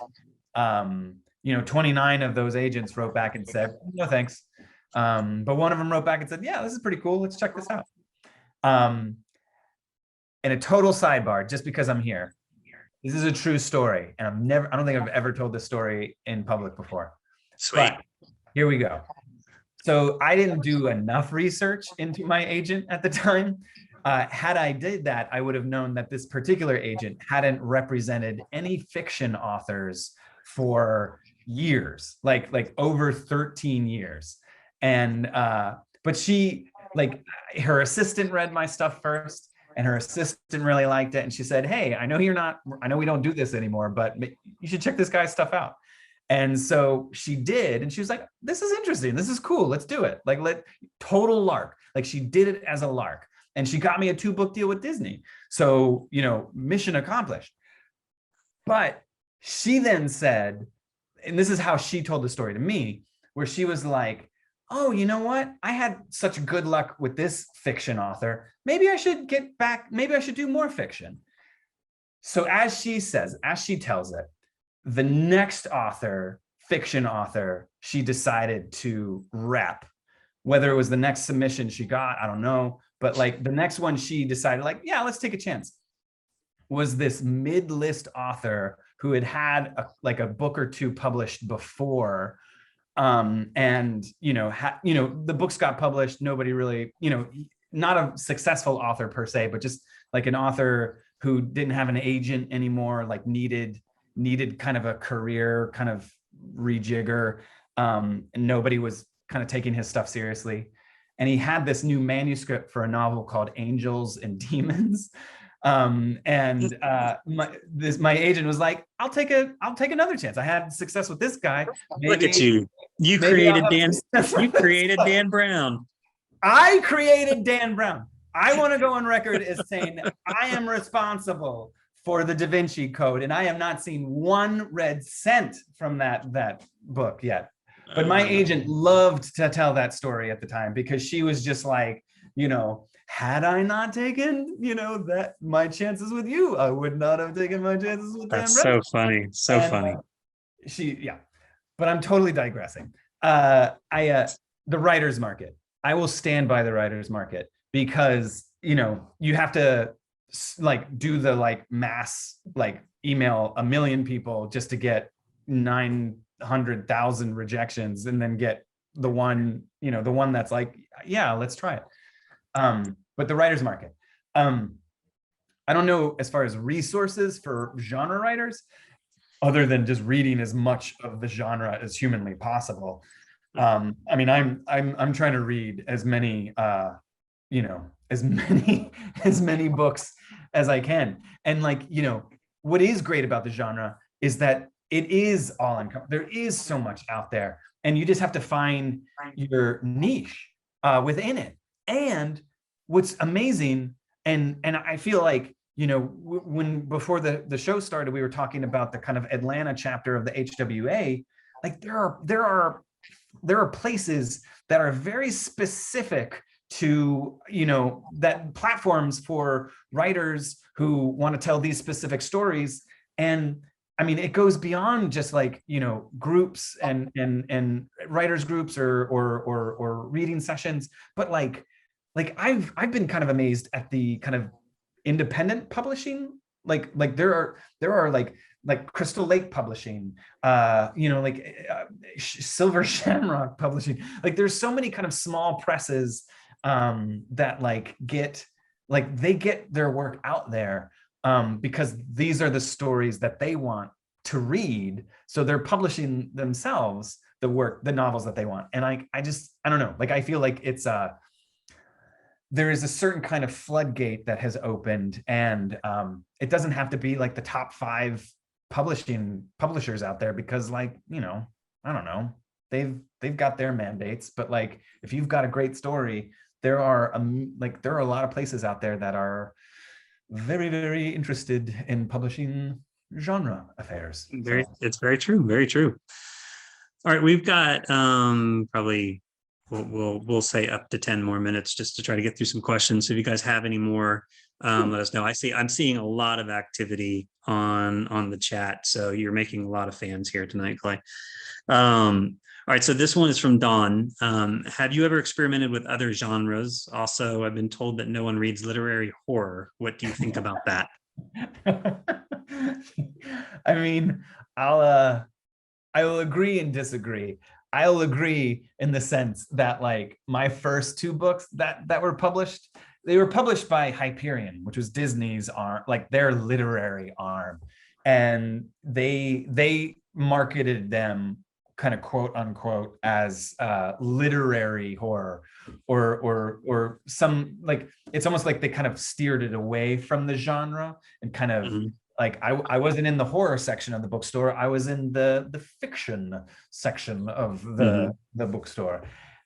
29 of those agents wrote back and said, no, thanks. But one of them wrote back and said, yeah, this is pretty cool. Let's check this out. And a total sidebar, just because I'm here. This is a true story. And I don't think I've ever told this story in public before. Sweet. But here we go. So I didn't do enough research into my agent at the time. Had I did that, I would have known that this particular agent hadn't represented any fiction authors for years, like over 13 years. And but she, like, her assistant read my stuff first, and her assistant really liked it. And she said, hey, I know we don't do this anymore, but you should check this guy's stuff out. And so she did, and she was like, this is interesting, this is cool, let's do it. Like, total lark. Like, she did it as a lark, and she got me a 2-book deal with Disney. So, mission accomplished. But she then said, and this is how she told the story to me, where she was like, oh, you know what? I had such good luck with this fiction author. Maybe I should do more fiction. So as she tells it, the next fiction author, she decided to rep. Whether it was the next submission she got, I don't know. But like the next one she decided, like, yeah, let's take a chance, was this mid-list author who had a book or two published before. And the books got published. Nobody really, not a successful author per se, but just like an author who didn't have an agent anymore, like needed kind of a career kind of rejigger. And nobody was kind of taking his stuff seriously. And he had this new manuscript for a novel called Angels and Demons. My agent was like, I'll take another chance. I had success with this guy. Look at you. You created Dan Brown. I created Dan Brown. I want to go on record as saying I am responsible for the Da Vinci Code, and I have not seen one red cent from that book yet. But my agent loved to tell that story at the time, because she was just like, had I not taken, my chances with you, I would not have taken my chances with Dan Brown. That's so funny. So funny. But I'm totally digressing. The writer's market. I will stand by the writer's market, because, you have to like do the like mass like email 1 million people just to get 900,000 rejections and then get the one, you know, the one that's like, yeah, let's try it. But the writer's market. I don't know as far as resources for genre writers, other than just reading as much of the genre as humanly possible. I mean, I'm trying to read as many, you know, as many books as I can. And like, you know, what is great about the genre is that it is all encompassing. There is so much out there, and you just have to find your niche within it. And what's amazing, and I feel like, you know, when before the show started, we were talking about the kind of Atlanta chapter of the HWA. Like there are places that are very specific to, you know, that platforms for writers who want to tell these specific stories. And I mean, it goes beyond just like, you know, groups and writers groups or reading sessions, but like I've been kind of amazed at the kind of independent publishing. Like there are like Crystal Lake Publishing, you know, like Silver Shamrock Publishing. Like there's so many kind of small presses that like they get their work out there because these are the stories that they want to read. So they're publishing themselves the novels that they want. And I don't know, like I feel like it's there is a certain kind of floodgate that has opened, and it doesn't have to be like the top 5 publishers out there, because like, you know, I don't know, they've got their mandates, but like if you've got a great story, there are a lot of places out there that are very, very interested in publishing genre affairs. It's very true. Very true. All right, we've got probably we'll say up to 10 more minutes just to try to get through some questions. So if you guys have any more, let us know. I'm seeing a lot of activity on the chat, so you're making a lot of fans here tonight, Clay. All right, so this one is from Dawn. Have you ever experimented with other genres? Also, I've been told that no one reads literary horror. What do you think about that? I mean, I will agree and disagree. I'll agree in the sense that like my first 2 books that were published, they were published by Hyperion, which was Disney's arm, like their literary arm, and they marketed them kind of quote unquote as literary horror, or some, like it's almost like they kind of steered it away from the genre and kind of like I wasn't in the horror section of the bookstore, I was in the fiction section of the bookstore,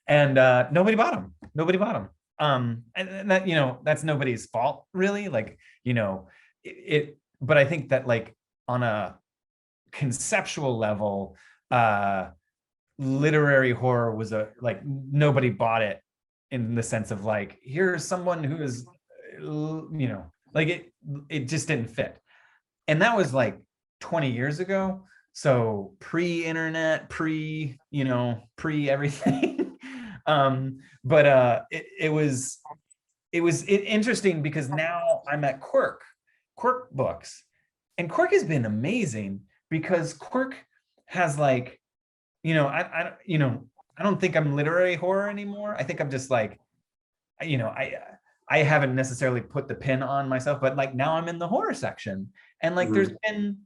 and nobody bought them. And that, you know, that's nobody's fault really, like, you know, but I think that like on a conceptual level, literary horror was like nobody bought it in the sense of like, here's someone who is, you know, like it just didn't fit. And that was like 20 years ago. So pre-internet, you know, everything. But it was interesting because now I'm at Quirk Books, and Quirk has been amazing because Quirk has like, you know, I don't think I'm literary horror anymore. I think I'm just like, you know, I haven't necessarily put the pin on myself, but like now I'm in the horror section, and like there's been,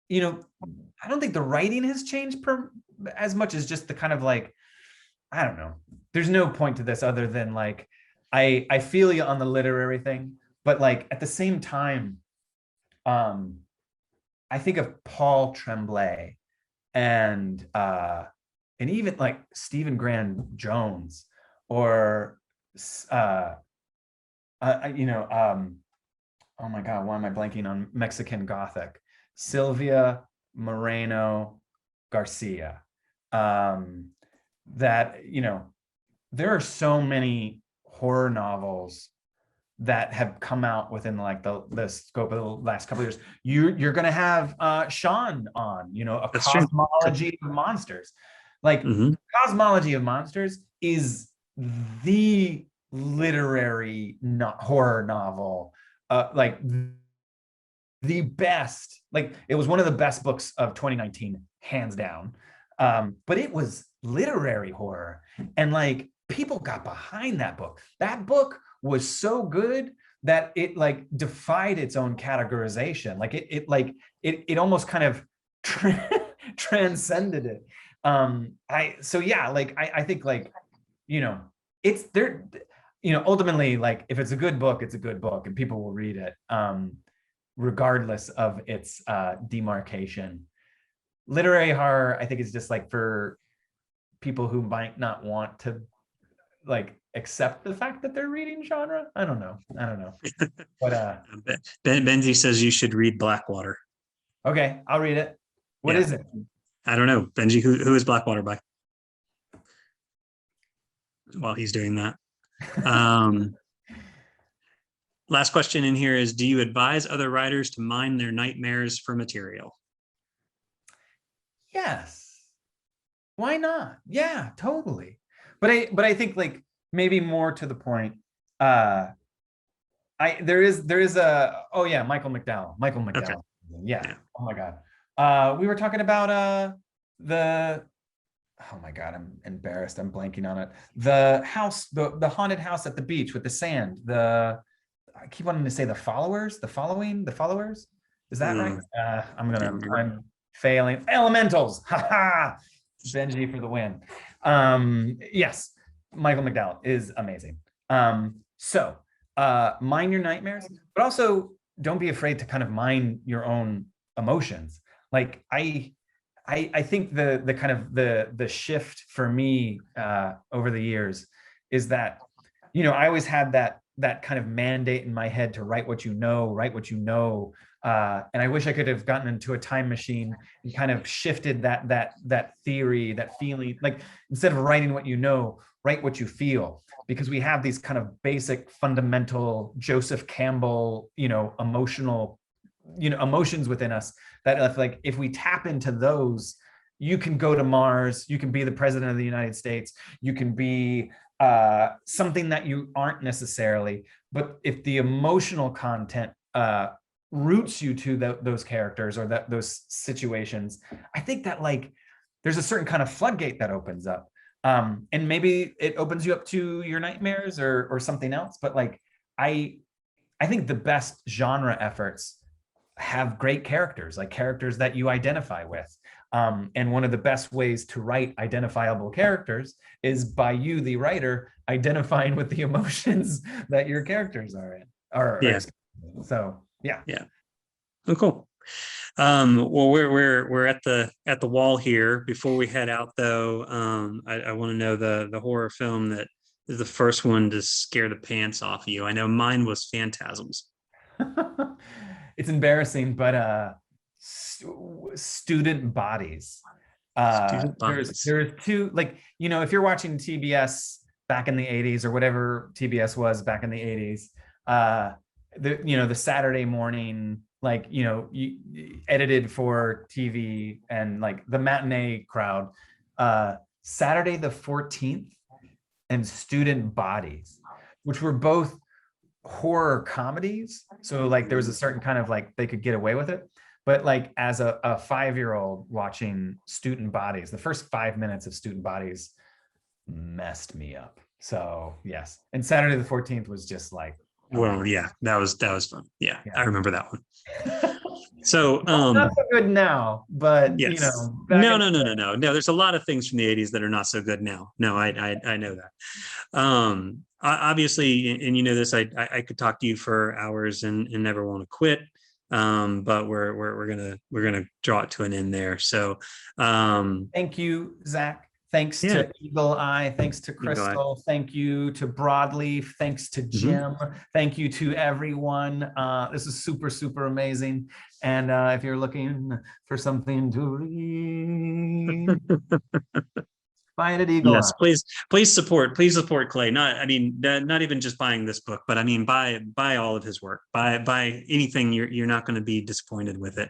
you know, I don't think the writing has changed as much as just the kind of like, I don't know. There's no point to this other than like, I feel you on the literary thing, but like at the same time, I think of Paul Tremblay and even like Stephen Graham Jones, or you know, oh my God, why am I blanking on Mexican Gothic? Sylvia Moreno Garcia. That, you know, there are so many horror novels that have come out within like the scope of the last couple of years. You're gonna have Sean on, you know, That's Cosmology of Monsters. Like Cosmology of Monsters is the literary horror novel like the best, like it was one of the best books of 2019, hands down. But it was literary horror, and like people got behind that book. That book was so good that it like defied its own categorization. Like it almost kind of transcended it. So yeah, like I think like, you know, it's there, you know, ultimately, like if it's a good book, it's a good book and people will read it, regardless of its demarcation. Literary horror, I think, is just like for people who might not want to like accept the fact that they're reading genre. I don't know. But Benji says you should read Blackwater. okay, I'll read it. What is it? I don't know. Benji, who is Blackwater by? While he's doing that. Last question in here is, do you advise other writers to mine their nightmares for material? Yes. Why not? Yeah, totally. But I think like maybe more to the point, there is a, oh yeah, Michael McDowell. Okay. Yeah. Oh my God. We were talking about oh my God, I'm embarrassed. I'm blanking on it. The house, the haunted house at the beach with the sand. I keep wanting to say the followers. Is that right? I'm failing. Elementals. Ha ha. Benji for the win. Yes, Michael McDowell is amazing. So mine your nightmares, but also don't be afraid to kind of mine your own emotions. Like I think the kind of the shift for me over the years is that, you know, I always had that kind of mandate in my head to write what you know. And I wish I could have gotten into a time machine and kind of shifted that theory, that feeling, like instead of writing what you know, write what you feel, because we have these kind of basic fundamental Joseph Campbell, you know, emotions within us that like if we tap into those, you can go to Mars, you can be the president of the United States, you can be something that you aren't necessarily, but if the emotional content roots you to those characters or those situations, I think that like there's a certain kind of floodgate that opens up, and maybe it opens you up to your nightmares or something else. But like I think the best genre efforts have great characters, like characters that you identify with. And one of the best ways to write identifiable characters is by you, the writer, identifying with the emotions that your characters are in. So yeah. Oh, cool. Well, we're at the wall here. Before we head out, though, I want to know the horror film that is the first one to scare the pants off of you. I know mine was Phantasms. It's embarrassing, but student bodies. There's two, like, you know, if you're watching TBS back in the 80s or whatever TBS was back in the 80s, the Saturday morning, like, you know, edited for TV, and like the matinee crowd, Saturday the 14th and Student Bodies, which were both horror comedies. So like there was a certain kind of like they could get away with it. But like as a 5-year-old watching Student Bodies, the first 5 minutes of Student Bodies messed me up. So yes. And Saturday the 14th was just like, well, yeah, that was fun. Yeah, I remember that one. So not so good now, but yes. You know, no. There's a lot of things from the 80s that are not so good now. No, I know that. Obviously, and you know this, I could talk to you for hours and never want to quit. But we're gonna draw it to an end there. So thank you, Zach. Thanks to Eagle Eye. Thanks to Crystal. Thank you to Broadleaf. Thanks to Jim. Thank you to everyone. This is super, super amazing. And if you're looking for something to read, Buy it at Eagle Yes, Eye. please support Clay. Not, I mean, not even just buying this book, but I mean, buy all of his work. Buy anything. You're not going to be disappointed with it.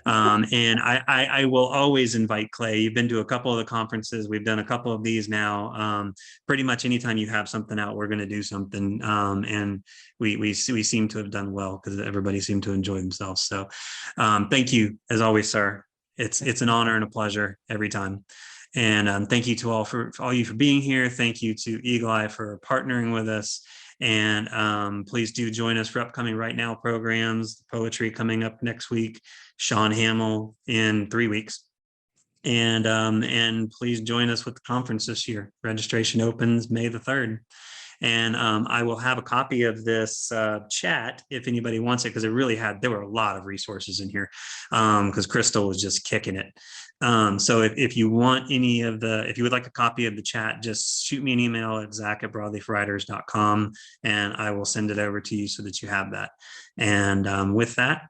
And I will always invite Clay. You've been to a couple of the conferences. We've done a couple of these now. Pretty much anytime you have something out, we're going to do something. And we seem to have done well because everybody seemed to enjoy themselves. So thank you as always, sir. It's an honor and a pleasure every time. And thank you to all you for being here. Thank you to Eagle Eye for partnering with us. And please do join us for upcoming Right Now programs, poetry coming up next week, Sean Hamill in 3 weeks. And please join us with the conference this year. Registration opens May the 3rd. And I will have a copy of this chat if anybody wants it, because there were a lot of resources in here because Crystal was just kicking it. So if you want if you would like a copy of the chat, just shoot me an email at zach@broadleafwriters.com and I will send it over to you so that you have that. And with that,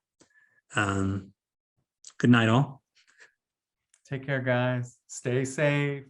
good night all. Take care, guys. Stay safe.